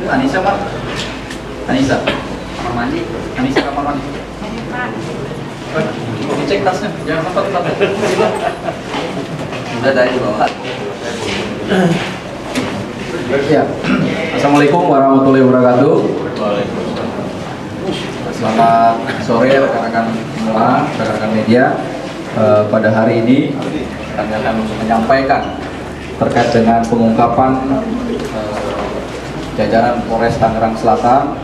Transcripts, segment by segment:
Anissa, Pak. Anissa. Kamar mandi. Anissa kamar mandi. Dicek tasnya, jangan tempat. Udah tadi bawa. Ya. Assalamualaikum warahmatullahi wabarakatuh. Selamat sore rekan-rekan semua, rekan-rekan media. Pada hari ini kami akan menyampaikan terkait dengan pengungkapan jajaran Polres Tangerang Selatan,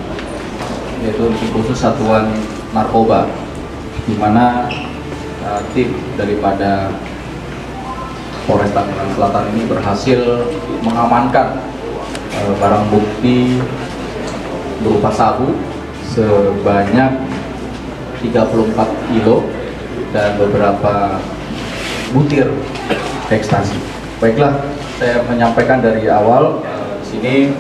yaitu lebih khusus Satuan Narkoba, di mana tim daripada Polres Tangerang Selatan ini berhasil mengamankan barang bukti berupa sabu sebanyak 34 kilo dan beberapa butir ekstasi. Baiklah, saya menyampaikan dari awal. Sini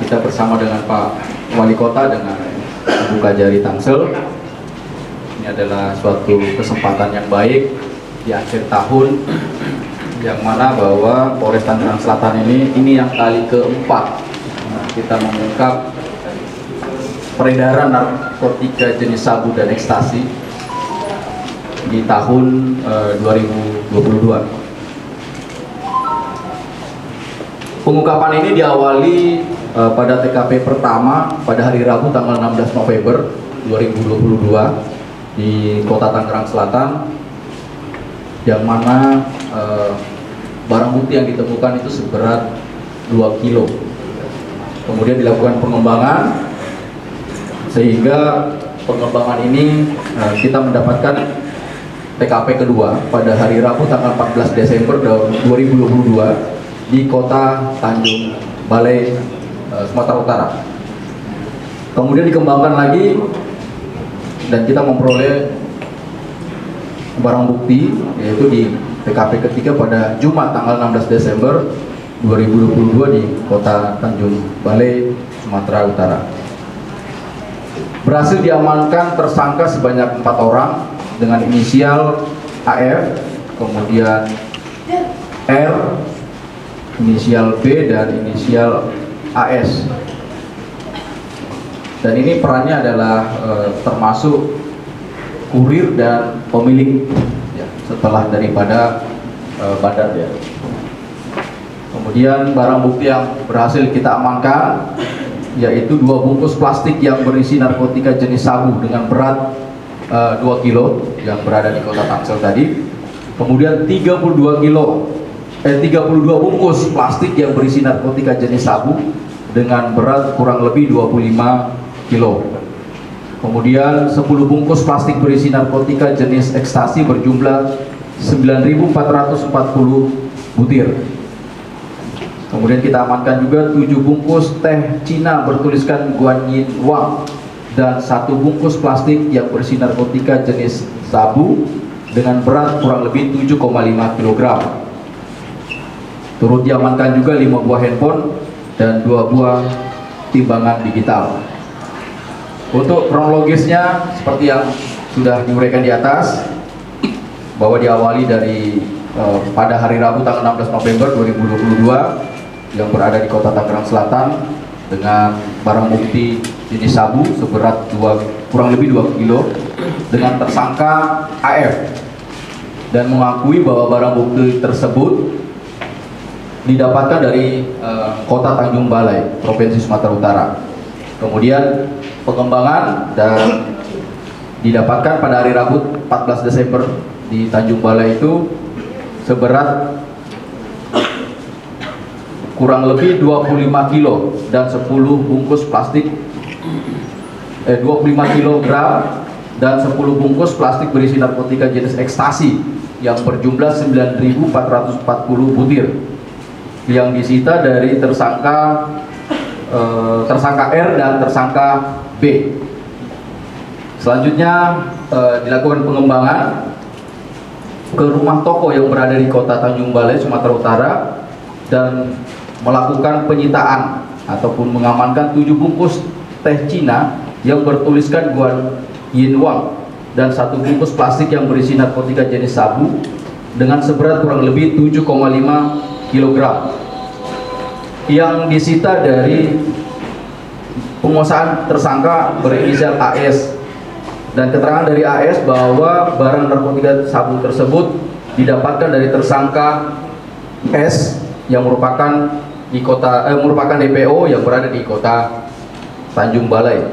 kita bersama dengan Pak Wali Kota dengan Ibu Kajari Tangsel. Ini adalah suatu kesempatan yang baik di akhir tahun, yang mana bahwa Polres Tangerang Selatan ini yang kali keempat kita mengungkap peredaran narkotika jenis sabu dan ekstasi di tahun 2022. Pengungkapan ini diawali pada TKP pertama pada hari Rabu tanggal 16 November 2022 di Kota Tangerang Selatan, yang mana barang bukti yang ditemukan itu seberat 2 kilo. Kemudian dilakukan pengembangan, sehingga pengembangan ini kita mendapatkan TKP kedua pada hari Rabu tanggal 14 Desember 2022 di Kota Tanjung Balai, Sumatera Utara. Kemudian dikembangkan lagi dan kita memperoleh barang bukti, yaitu di TKP ketiga pada Jumat tanggal 16 Desember 2022 di Kota Tanjung Balai, Sumatera Utara. Berhasil diamankan tersangka sebanyak 4 orang dengan inisial AF, kemudian R, inisial B, dan inisial AS. Dan ini perannya adalah termasuk kurir dan pemilik ya, setelah daripada bandar ya. Kemudian barang bukti yang berhasil kita amankan yaitu 2 bungkus plastik yang berisi narkotika jenis sabu dengan berat 2 kilo yang berada di Kota Tangsel tadi. Kemudian 32 bungkus plastik yang berisi narkotika jenis sabu dengan berat kurang lebih 25 kilo. Kemudian 10 bungkus plastik berisi narkotika jenis ekstasi berjumlah 9.440 butir. Kemudian kita amankan juga 7 bungkus teh Cina bertuliskan Guanyin Wang dan 1 bungkus plastik yang berisi narkotika jenis sabu dengan berat kurang lebih 7,5 kg. Turut diamankan juga 5 buah handphone dan 2 buah timbangan digital. Untuk kronologisnya seperti yang sudah diuraikan di atas, bahwa diawali dari pada hari Rabu tanggal 16 November 2022 yang berada di Kota Tangerang Selatan dengan barang bukti jenis sabu seberat kurang lebih 2 kilo dengan tersangka AF, dan mengakui bahwa barang bukti tersebut didapatkan dari Kota Tanjung Balai, Provinsi Sumatera Utara. Kemudian pengembangan dan didapatkan pada hari Rabu 14 Desember di Tanjung Balai itu seberat kurang lebih 25 kilo dan 10 bungkus plastik 25 kg dan 10 bungkus plastik berisi narkotika jenis ekstasi yang berjumlah 9.440 butir yang disita dari tersangka R dan tersangka B. Selanjutnya dilakukan pengembangan ke rumah toko yang berada di Kota Tanjung Balai, Sumatera Utara, dan melakukan penyitaan ataupun mengamankan 7 bungkus teh Cina yang bertuliskan Guanyin Wang dan 1 bungkus plastik yang berisi narkotika jenis sabu dengan seberat kurang lebih 7,5 kg yang disita dari penguasaan tersangka berinisial AS, dan keterangan dari AS bahwa barang narkotika sabu tersebut didapatkan dari tersangka S yang merupakan DPO yang berada di kota Tanjung Balai,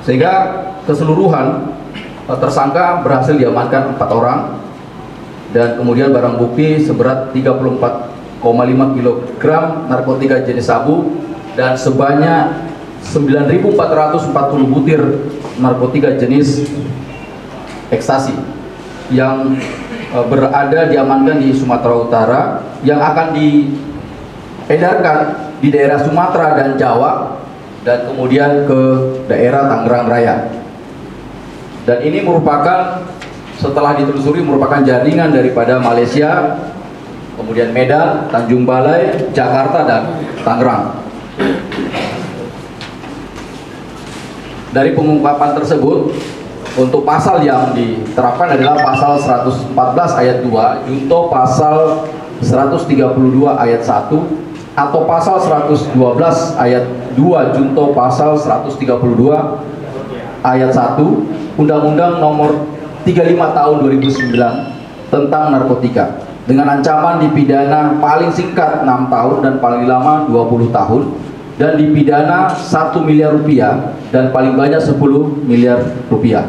sehingga keseluruhan tersangka berhasil diamankan 4 orang, dan kemudian barang bukti seberat 34,5 kg narkotika jenis sabu dan sebanyak 9.440 butir narkotika jenis ekstasi yang diamankan di Sumatera Utara, yang akan diedarkan di daerah Sumatera dan Jawa dan kemudian ke daerah Tangerang Raya. Dan ini merupakan, setelah ditelusuri, merupakan jaringan daripada Malaysia, kemudian Medan, Tanjung Balai, Jakarta, dan Tangerang. Dari pengungkapan tersebut, untuk pasal yang diterapkan adalah pasal 114 ayat 2 junto pasal 132 ayat 1 atau pasal 112 ayat 2 junto pasal 132 ayat 1 Undang-Undang Nomor 35 Tahun 2009 tentang narkotika, dengan ancaman dipidana paling singkat 6 tahun dan paling lama 20 tahun, dan dipidana 1 miliar rupiah dan paling banyak 10 miliar rupiah.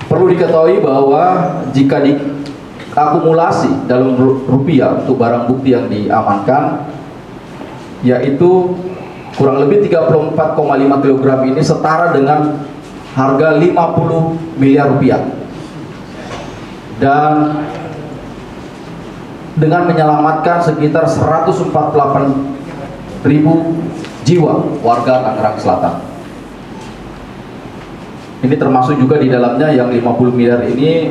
Perlu diketahui bahwa jika diakumulasi dalam rupiah untuk barang bukti yang diamankan, yaitu kurang lebih 34,5 kg ini setara dengan harga 50 miliar rupiah, dan dengan menyelamatkan sekitar 148.000 jiwa warga Tangerang Selatan. Ini termasuk juga di dalamnya yang 50 miliar ini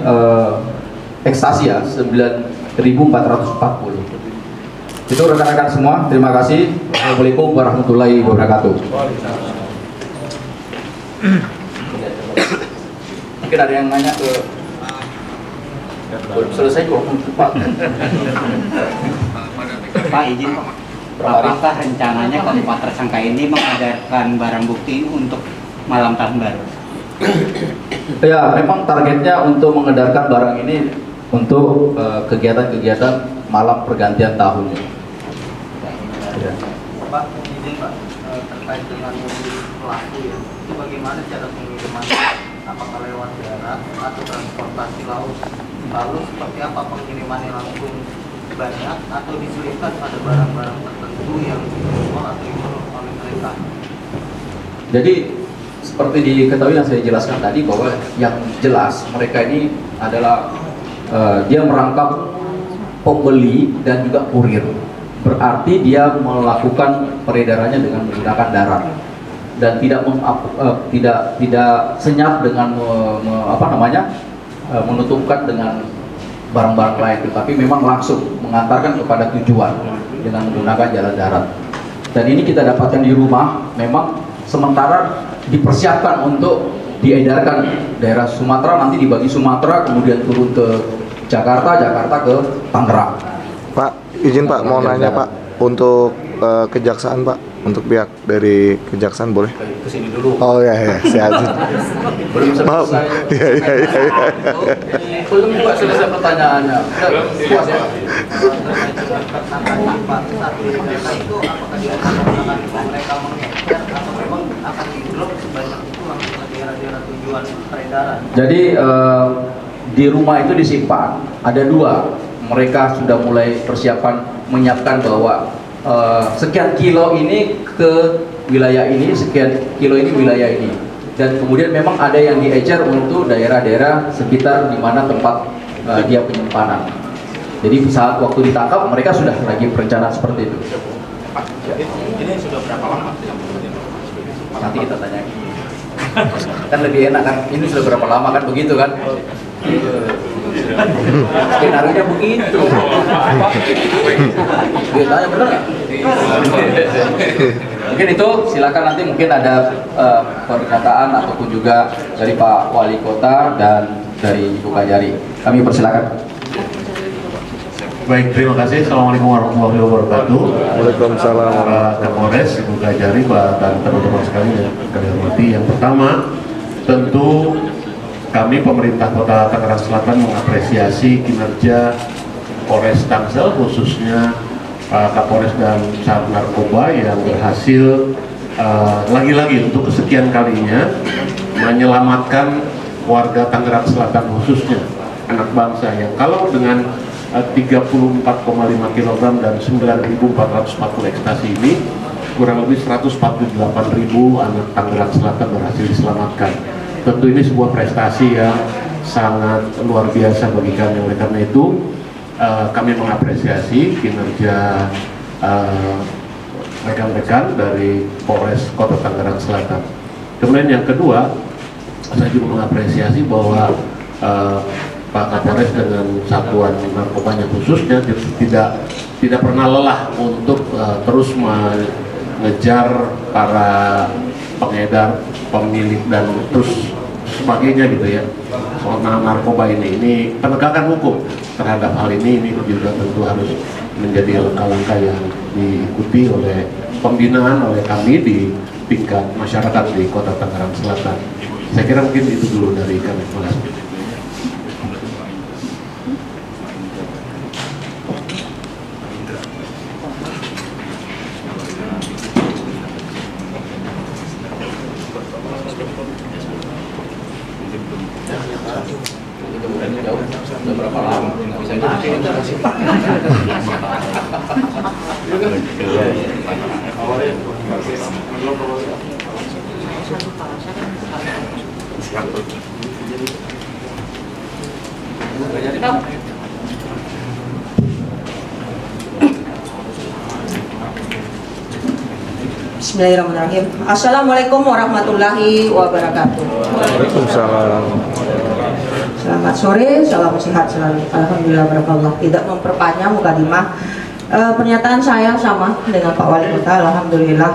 ekstasi ya, 9.440. Itu rekan-rekan semua, terima kasih. Assalamualaikum warahmatullahi wabarakatuh. Mungkin ada yang nanya ke belum selesai kok Pak. Pak, izin Pak. Apakah rencananya keempat tersangka ini mengedarkan barang bukti untuk malam tahun baru? Ya, memang targetnya untuk mengedarkan barang ini untuk kegiatan-kegiatan malam pergantian tahun. Ya. Pak, izin Pak, terkait dengan mobil pelaku ya, itu bagaimana cara pengirimannya? Apakah lewat darat atau transportasi laut? Lalu seperti apa pengirimannya, langsung banyak atau diselipkan pada barang-barang tertentu yang dijual atau dijual oleh mereka? Jadi seperti diketahui yang saya jelaskan tadi, bahwa yang jelas mereka ini adalah dia merangkap pembeli dan juga kurir. Berarti dia melakukan peredarannya dengan menggunakan darat dan tidak senyap dengan menutupkan dengan barang-barang lain, tetapi memang langsung mengantarkan kepada tujuan dengan menggunakan jalan darat. Dan ini kita dapatkan di rumah, memang sementara dipersiapkan untuk diedarkan daerah Sumatera, nanti dibagi Sumatera, kemudian turun ke Jakarta, Jakarta ke Tangerang. Pak, izin Pak, mau nanya Pak, untuk kejaksaan Pak, untuk pihak dari kejaksaan boleh? Kesini dulu. Oh ya, sehat. Belum selesai. Iya. Belum juga selesai pertanyaannya. Puas ya? Pak, saat ini mereka itu apakah dia akan mereka mengejar atau memang akan di-drop sebanyak itu langsung ke daerah-daerah tujuan peredaran? Jadi di rumah itu disimpan ada 2. Mereka sudah mulai persiapan menyiapkan bahwa sekian kilo ini ke wilayah ini, sekian kilo ini wilayah ini, dan kemudian memang ada yang diecer untuk daerah-daerah sekitar di mana tempat dia penyimpanan. Jadi saat waktu ditangkap mereka sudah lagi perencanaan seperti itu. Ini sudah berapa lama? Nanti kita tanya. Kan lebih enak kan, ini sudah berapa lama kan, begitu kan? Skenario-nya begitu. Dia tanya bener nggak? Mungkin itu, silakan nanti mungkin ada pernyataan ataupun juga dari Pak Wali Kota dan dari Ibu Kajari. Kami persilakan. Baik, terima kasih. Assalamualaikum warahmatullahi wabarakatuh. Waalaikumsalam. Pak Kapolres, Ibu Kajari, Pak dan teman-teman sekalian yang kami hormati. Yang pertama, tentu kami pemerintah Kota Tangerang Selatan mengapresiasi kinerja Polres Tangsel, khususnya Pak Kapolres dan Sat Narkoba yang berhasil lagi-lagi untuk kesekian kalinya menyelamatkan warga Tangerang Selatan, khususnya anak bangsa yang kalau dengan 34,5 kg dan 9.440 ekstasi ini kurang lebih 148.000 anak Tangerang Selatan berhasil diselamatkan. Tentu ini sebuah prestasi yang sangat luar biasa bagi kami. Oleh karena itu kami mengapresiasi kinerja rekan-rekan dari Polres Kota Tangerang Selatan. Kemudian yang kedua, saya juga mengapresiasi bahwa Pak Kapolres dengan satuan narkobanya khususnya tidak pernah lelah untuk terus mengejar para pengedar, pemilik dan terus sebagainya gitu ya. Soal narkoba ini penegakan hukum terhadap hal ini juga tentu harus menjadi langkah-langkah yang diikuti oleh pembinaan oleh kami di tingkat masyarakat di Kota Tangerang Selatan. Saya kira mungkin itu dulu dari kami. Terima kasih. Bismillahirrahmanirrahim. Assalamualaikum warahmatullahi wabarakatuh. Waalaikumsalam. Selamat sore, salam sehat selalu. Alhamdulillah, barakallah. Tidak memperpanjang mukadimah. Pernyataan saya sama dengan Pak Wali Kota. Alhamdulillah,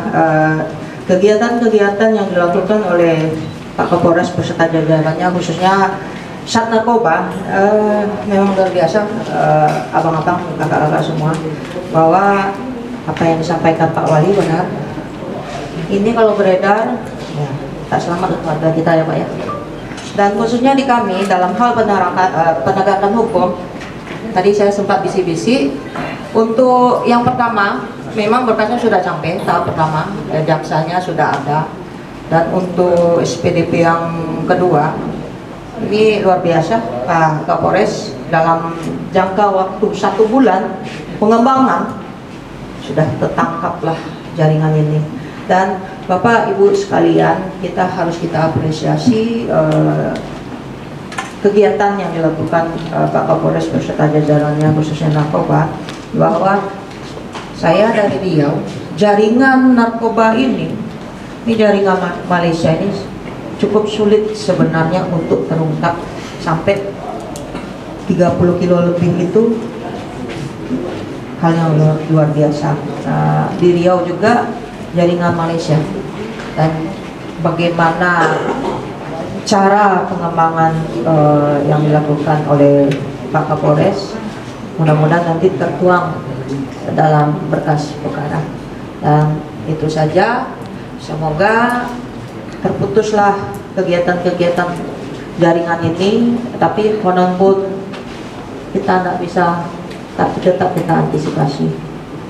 kegiatan-kegiatan yang dilakukan oleh Pak Kapolres beserta jajarannya, khususnya Sat Narkoba, memang luar biasa. Abang-abang, kakak-kakak semua, bahwa apa yang disampaikan Pak Wali benar. Ini kalau beredar, ya, tak selamat untuk warga kita ya Pak ya. Dan khususnya di kami dalam hal penegakan hukum, tadi saya sempat bisi-bisi. Untuk yang pertama, memang berkasnya sudah sampai tahap pertama, jaksanya sudah ada. Dan untuk SPDP yang kedua, ini luar biasa Pak Kapolres dalam jangka waktu 1 bulan pengembangan sudah tertangkaplah jaringan ini. Dan Bapak Ibu sekalian, kita harus apresiasi kegiatan yang dilakukan Pak Kapolres beserta jajarannya khususnya narkoba, bahwa saya dari Riau, jaringan narkoba ini jaringan Malaysia ini cukup sulit sebenarnya untuk terungkap. Sampai 30 kilo lebih itu hal yang luar biasa. Di Riau juga jaringan Malaysia, dan bagaimana cara pengembangan yang dilakukan oleh Pak Kapolres, mudah-mudahan nanti tertuang dalam berkas perkara. Dan itu saja, semoga terputuslah kegiatan-kegiatan jaringan ini, tapi konon pun kita tidak bisa, tapi tetap kita antisipasi.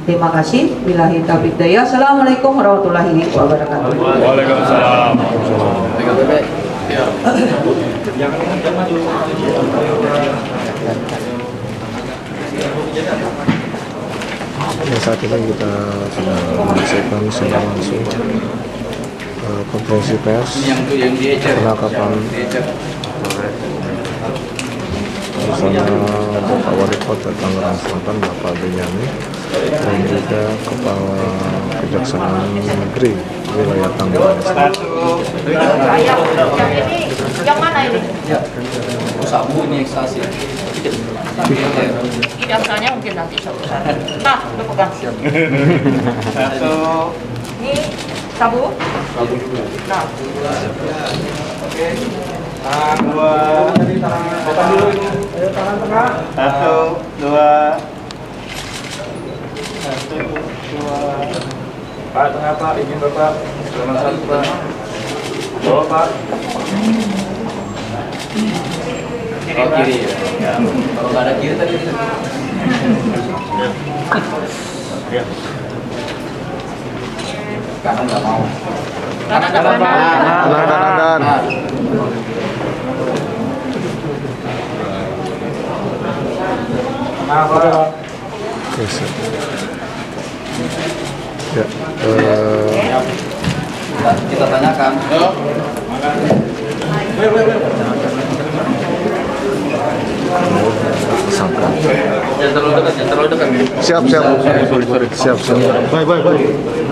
Terima kasih. Billahi taufiq hidayah. Assalamualaikum warahmatullahi wabarakatuh. Waalaikumsalam. Saat ini kita sedang menyaksikan secara langsung konferensi pers penangkapan bersama Bapak Wali Kota Tangerang Selatan Bapak Benyamin dan juga Kepala Kejaksaan Negeri wilayah Tangerang Selatan. Yang mana ini? Ya, sabu ini ekstasi. Ini asalnya mungkin nanti satu-satu. Nah, lu pegang. 1, Ini sabu. Sabu juga. Nah. Oke. Tangan dua. Potong dulu ini. Ayo tangan tengah. 1, 2. 1, 2. Pak tengah Pak, izin Bapak. Selamat satu Pak. Bawa Pak. Oh, kiri ya. Kalau nggak ada kiri tadi. Ya. Kanan nggak mau. Kanan ke kanan. Kanan. Nah, Pak. Yes. Ya. Kita tanyakan. Jangan terlalu dekat. Siap. Siap. Baik.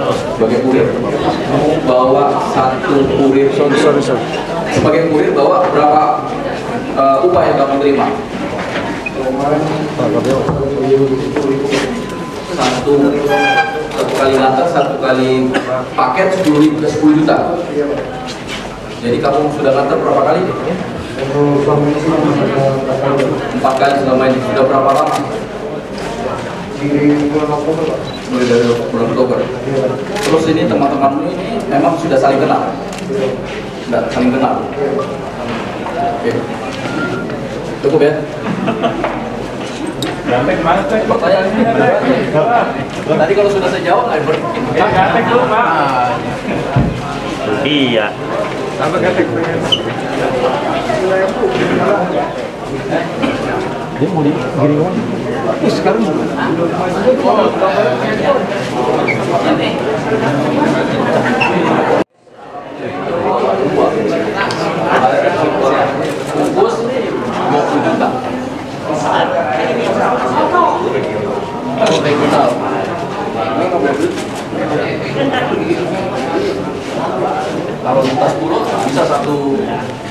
Sebagai kurir, bawa satu kurir. Sorry. Sebagai kurir bawa berapa upah yang kamu terima? Satu kali lantar, satu kali paket 10 juta. Jadi kamu sudah ngantar berapa kali? 4 kali selama ini. Sudah berapa lama? Mulai dari bulan Oktober. Terus ini teman-temanmu ini memang sudah saling kenal? Sudah saling kenal. Oke. Cukup ya? Gantek mana Teh? Pertanyaan ini tadi kalau sudah saya jawab nggak berpikir. Gantek dulu Pak. Iya. Apa gantek? Dia mau digiring sekarang bungkus 20 juta. Kalau regional kalau lintas pulau bisa satu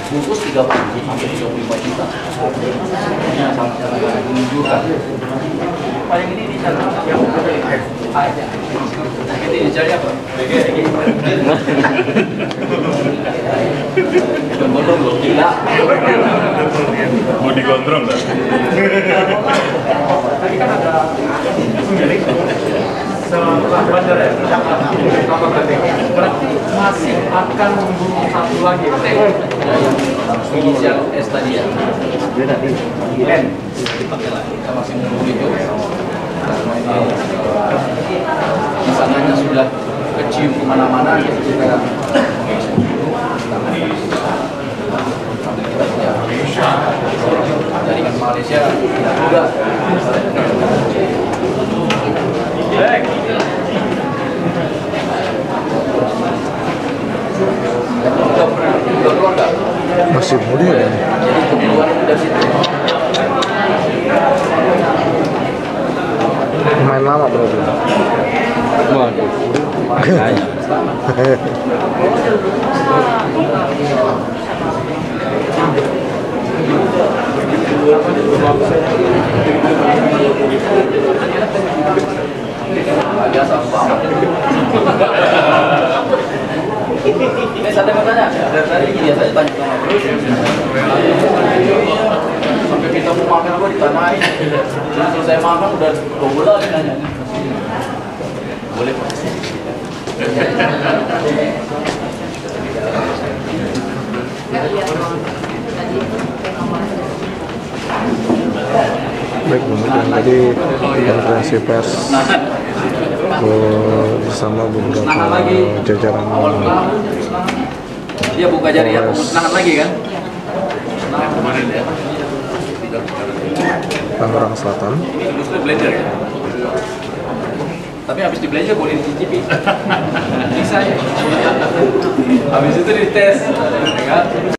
bungkus 30 sampai 35 juta. Ini sangat menunjukkan. Paling ini di sana yang ada. Ini dicari apa? Belum loh, gila. Mau digondrong nggak? Tadi kan ada setelah bandar ya, apa tadi? Berarti masih akan menunggu satu lagi. Inisial S tadi ya. N. Kita masih menunggu itu. Karena ini di sananya sudah kecium kemana-mana, jadi kita jaringan Malaysia juga. Udah keluar nggak? masih muda ya. Jadi kebutuhan dari situ. Main lama bro. Waduh. Makanya. Biasa banget. Ini saya mau tanya, dari tadi biasanya banyak sama terus. Sampai kita mau makan apa ditanyain. Terus selesai makan udah double lagi nanya. Boleh Pak. Baik, kemudian tadi konferensi pers bersama beberapa jajaran Dia buka jari ya, nahan lagi kan? Tangerang Selatan. Ini justru blender ya. Tapi habis di blender boleh dicicipi. Bisa ya. Habis itu dites, ya kan?